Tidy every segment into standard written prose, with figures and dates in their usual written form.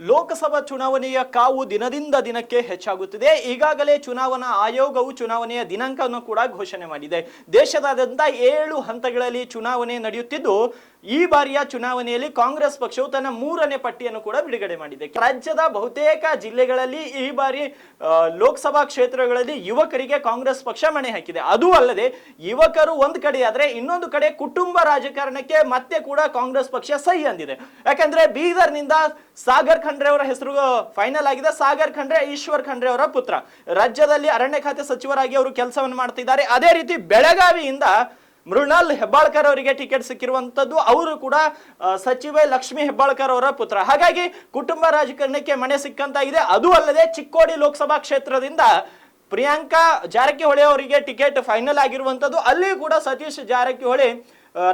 ಲೋಕಸಭಾ ಚುನಾವಣೆಯ ಕಾವು ದಿನದಿಂದ ದಿನಕ್ಕೆ ಹೆಚ್ಚಾಗುತ್ತಿದೆ. ಈಗಾಗಲೇ ಚುನಾವಣಾ ಆಯೋಗವು ಚುನಾವಣೆಯ ದಿನಾಂಕವನ್ನು ಕೂಡ ಘೋಷಣೆ ಮಾಡಿದೆ. ದೇಶದಾದ್ಯಂತ 7 ಹಂತಗಳಲ್ಲಿ ಚುನಾವಣೆ ನಡೆಯುತ್ತಿದ್ದು, ಈ ಬಾರಿಯ ಚುನಾವಣೆಯಲ್ಲಿ ಕಾಂಗ್ರೆಸ್ ಪಕ್ಷವು ತನ್ನ 3ನೇ ಪಟ್ಟಿಯನ್ನು ಕೂಡ ಬಿಡುಗಡೆ ಮಾಡಿದೆ. ರಾಜ್ಯದ ಬಹುತೇಕ ಜಿಲ್ಲೆಗಳಲ್ಲಿ ಈ ಬಾರಿ ಲೋಕಸಭಾ ಕ್ಷೇತ್ರಗಳಲ್ಲಿ ಯುವಕರಿಗೆ ಕಾಂಗ್ರೆಸ್ ಪಕ್ಷ ಮಣೆ ಹಾಕಿದೆ. ಅದು ಅಲ್ಲದೆ ಯುವಕರು ಒಂದು ಕಡೆ ಆದ್ರೆ ಇನ್ನೊಂದು ಕಡೆ ಕುಟುಂಬ ರಾಜಕಾರಣಕ್ಕೆ ಮತ್ತೆ ಕೂಡ ಕಾಂಗ್ರೆಸ್ ಪಕ್ಷ ಸೈ ಅಂದಿದೆ. ಯಾಕಂದ್ರೆ ಬೀದರ್ನಿಂದ ಸಾಗರ್ ಖಂಡ್ರೆ ಅವರ ಹೆಸರು ಫೈನಲ್ ಆಗಿದೆ. ಸಾಗರ್ ಖಂಡ್ರೆ ಈಶ್ವರ್ ಖಂಡ್ರೆ ಅವರ ಪುತ್ರ. ರಾಜ್ಯದಲ್ಲಿ ಅರಣ್ಯ ಖಾತೆ ಸಚಿವರಾಗಿ ಅವರು ಕೆಲಸವನ್ನು ಮಾಡ್ತಿದ್ದಾರೆ. ಅದೇ ರೀತಿ ಬೆಳಗಾವಿಯಿಂದ ಮೃಣಾಲ್ ಹೆಬ್ಬಾಳ್ಕರ್ ಅವರಿಗೆ ಟಿಕೆಟ್ ಸಿಕ್ಕಿರುವಂತದ್ದು. ಅವರು ಕೂಡ ಸಚಿವೆ ಲಕ್ಷ್ಮಿ ಹೆಬ್ಬಾಳ್ಕರ್ ಅವರ ಪುತ್ರ. ಹಾಗಾಗಿ ಕುಟುಂಬ ರಾಜಕಾರಣಕ್ಕೆ ಮಣೆ ಸಿಕ್ಕಂತಾಗಿದೆ. ಅದು ಅಲ್ಲದೆ ಚಿಕ್ಕೋಡಿ ಲೋಕಸಭಾ ಕ್ಷೇತ್ರದಿಂದ ಪ್ರಿಯಾಂಕಾ ಜಾರಕಿಹೊಳಿ ಅವರಿಗೆ ಟಿಕೆಟ್ ಫೈನಲ್ ಆಗಿರುವಂತದ್ದು. ಅಲ್ಲಿ ಕೂಡ ಸತೀಶ್ ಜಾರಕಿಹೊಳಿ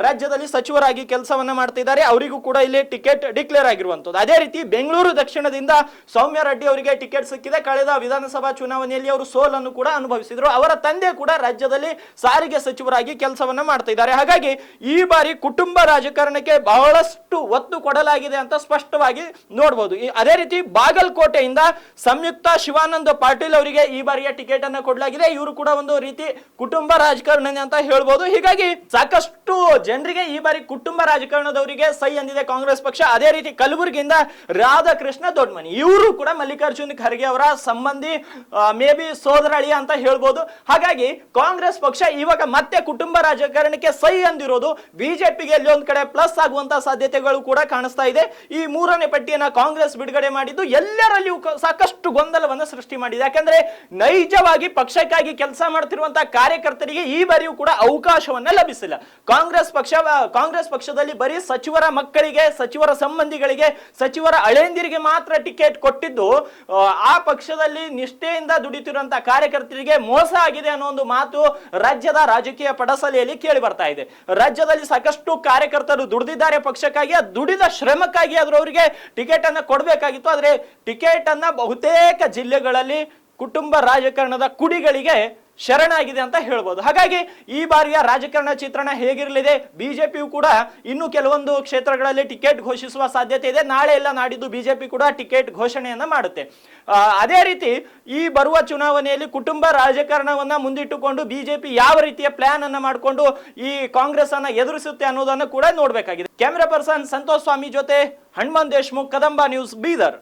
ರಾಜ್ಯದಲ್ಲಿ ಸಚಿವರಾಗಿ ಕೆಲಸವನ್ನ ಮಾಡ್ತಿದ್ದಾರೆ. ಅವರಿಗೂ ಕೂಡ ಇಲ್ಲಿ ಟಿಕೆಟ್ ಡಿಕ್ಲೇರ್ ಆಗಿರುವಂತದ್ದು. ಅದೇ ರೀತಿ ಬೆಂಗಳೂರು ದಕ್ಷಿಣದಿಂದ ಸೌಮ್ಯ ರೆಡ್ಡಿ ಅವರಿಗೆ ಟಿಕೆಟ್ ಸಿಕ್ಕಿದೆ. ಕಳೆದ ವಿಧಾನಸಭಾ ಚುನಾವಣೆಯಲ್ಲಿ ಅವರು ಸೋಲನ್ನು ಕೂಡ ಅನುಭವಿಸಿದ್ರು. ಅವರ ತಂದೆ ಕೂಡ ರಾಜ್ಯದಲ್ಲಿ ಸಾರಿಗೆ ಸಚಿವರಾಗಿ ಕೆಲಸವನ್ನ ಮಾಡ್ತಿದ್ದಾರೆ. ಹಾಗಾಗಿ ಈ ಬಾರಿ ಕುಟುಂಬ ರಾಜಕಾರಣಕ್ಕೆ ಬಹಳಷ್ಟು ಒತ್ತು ಕೊಡಲಾಗಿದೆ ಅಂತ ಸ್ಪಷ್ಟವಾಗಿ ನೋಡಬಹುದು. ಅದೇ ರೀತಿ ಬಾಗಲಕೋಟೆಯಿಂದ ಸಂಯುಕ್ತ ಶಿವಾನಂದ ಪಾಟೀಲ್ ಅವರಿಗೆ ಈ ಬಾರಿಯ ಟಿಕೆಟ್ ಅನ್ನು ಕೊಡಲಾಗಿದೆ. ಇವರು ಕೂಡ ಒಂದು ರೀತಿ ಕುಟುಂಬ ರಾಜಕಾರಣ ಅಂತ ಹೇಳ್ಬೋದು. ಹೀಗಾಗಿ ಸಾಕಷ್ಟು ಜನರಿಗೆ ಈ ಬಾರಿ ಕುಟುಂಬ ರಾಜಕಾರಣದವರಿಗೆ ಸೈ ಅಂದಿದೆ ಕಾಂಗ್ರೆಸ್ ಪಕ್ಷ. ಅದೇ ರೀತಿ ಕಲಬುರಗಿಯಿಂದ ರಾಧಾಕೃಷ್ಣ ದೊಡ್ಡಮನಿ, ಇವರು ಕೂಡ ಮಲ್ಲಿಕಾರ್ಜುನ್ ಖರ್ಗೆ ಅವರ ಸಂಬಂಧಿ, ಮೇ ಬಿ ಸೋದರಳಿ ಅಂತ ಹೇಳ್ಬೋದು. ಹಾಗಾಗಿ ಕಾಂಗ್ರೆಸ್ ಪಕ್ಷ ಇವಾಗ ಮತ್ತೆ ಕುಟುಂಬ ರಾಜಕಾರಣಕ್ಕೆ ಸೈ ಅಂದಿರೋದು ಬಿಜೆಪಿಗೆ ಎಲ್ಲಿ ಒಂದ್ ಕಡೆ ಪ್ಲಸ್ ಆಗುವಂತಹ ಸಾಧ್ಯತೆಗಳು ಕೂಡ ಕಾಣಿಸ್ತಾ ಇದೆ. ಈ 3ನೇ ಪಟ್ಟಿಯನ್ನ ಕಾಂಗ್ರೆಸ್ ಬಿಡುಗಡೆ ಮಾಡಿದ್ದು ಎಲ್ಲರಲ್ಲಿಯೂ ಸಾಕಷ್ಟು ಗೊಂದಲವನ್ನು ಸೃಷ್ಟಿ ಮಾಡಿದೆ. ಯಾಕಂದ್ರೆ ನೈಜವಾಗಿ ಪಕ್ಷಕ್ಕಾಗಿ ಕೆಲಸ ಮಾಡ್ತಿರುವಂತಹ ಕಾರ್ಯಕರ್ತರಿಗೆ ಈ ಬಾರಿಯೂ ಕೂಡ ಅವಕಾಶವನ್ನ ಲಭಿಸಿಲ್ಲ. ಕಾಂಗ್ರೆಸ್ ಪಕ್ಷದಲ್ಲಿ ಬರೀ ಸಚಿವರ ಮಕ್ಕಳಿಗೆ, ಸಚಿವರ ಸಂಬಂಧಿಗಳಿಗೆ, ಸಚಿವರ ಅಳೆಯಂದಿರಿಗೆ ಮಾತ್ರ ಟಿಕೆಟ್ ಕೊಟ್ಟಿದ್ದು ಆ ಪಕ್ಷದಲ್ಲಿ ನಿಷ್ಠೆಯಿಂದ ದುಡಿತಿರುವಂತಹ ಕಾರ್ಯಕರ್ತರಿಗೆ ಮೋಸ ಆಗಿದೆ ಅನ್ನೋ ಒಂದು ಮಾತು ರಾಜ್ಯದ ರಾಜಕೀಯ ಪಡಸಲೆಯಲ್ಲಿ ಕೇಳಿ ಬರ್ತಾ ಇದೆ. ರಾಜ್ಯದಲ್ಲಿ ಸಾಕಷ್ಟು ಕಾರ್ಯಕರ್ತರು ದುಡಿದಿದ್ದಾರೆ ಪಕ್ಷಕ್ಕಾಗಿ. ದುಡಿದ ಶ್ರಮಕ್ಕಾಗಿ ಆದ್ರೂ ಅವರಿಗೆ ಟಿಕೆಟ್ ಅನ್ನ ಕೊಡಬೇಕಾಗಿತ್ತು. ಆದ್ರೆ ಟಿಕೆಟ್ ಅನ್ನ ಬಹುತೇಕ ಜಿಲ್ಲೆಗಳಲ್ಲಿ ಕುಟುಂಬ ರಾಜಕಾರಣದ ಕುಡಿಗಳಿಗೆ ಶರಣಾಗಿದೆ ಅಂತ ಹೇಳ್ಬೋದು. ಹಾಗಾಗಿ ಈ ಬಾರಿಯ ರಾಜಕಾರಣ ಚಿತ್ರಣ ಹೇಗಿರಲಿದೆ? ಬಿಜೆಪಿಯು ಕೂಡ ಇನ್ನು ಕೆಲವೊಂದು ಕ್ಷೇತ್ರಗಳಲ್ಲಿ ಟಿಕೆಟ್ ಘೋಷಿಸುವ ಸಾಧ್ಯತೆ ಇದೆ. ನಾಳೆ ಎಲ್ಲ ನಾಡಿದ್ದು ಬಿಜೆಪಿ ಕೂಡ ಟಿಕೆಟ್ ಘೋಷಣೆಯನ್ನ ಮಾಡುತ್ತೆ. ಅದೇ ರೀತಿ ಈ ಬರುವ ಚುನಾವಣೆಯಲ್ಲಿ ಕುಟುಂಬ ರಾಜಕಾರಣವನ್ನ ಮುಂದಿಟ್ಟುಕೊಂಡು ಬಿಜೆಪಿ ಯಾವ ರೀತಿಯ ಪ್ಲಾನ್ ಅನ್ನ ಮಾಡಿಕೊಂಡು ಈ ಕಾಂಗ್ರೆಸ್ ಅನ್ನ ಎದುರಿಸುತ್ತೆ ಅನ್ನೋದನ್ನು ಕೂಡ ನೋಡ್ಬೇಕಾಗಿದೆ. ಕ್ಯಾಮೆರಾ ಪರ್ಸನ್ ಸಂತೋಷ್ ಸ್ವಾಮಿ ಜೊತೆ ಹನುಮಂತ್ ದೇಶ್ಮುಖ್, ಕದಂಬ ನ್ಯೂಸ್, ಬೀದರ್.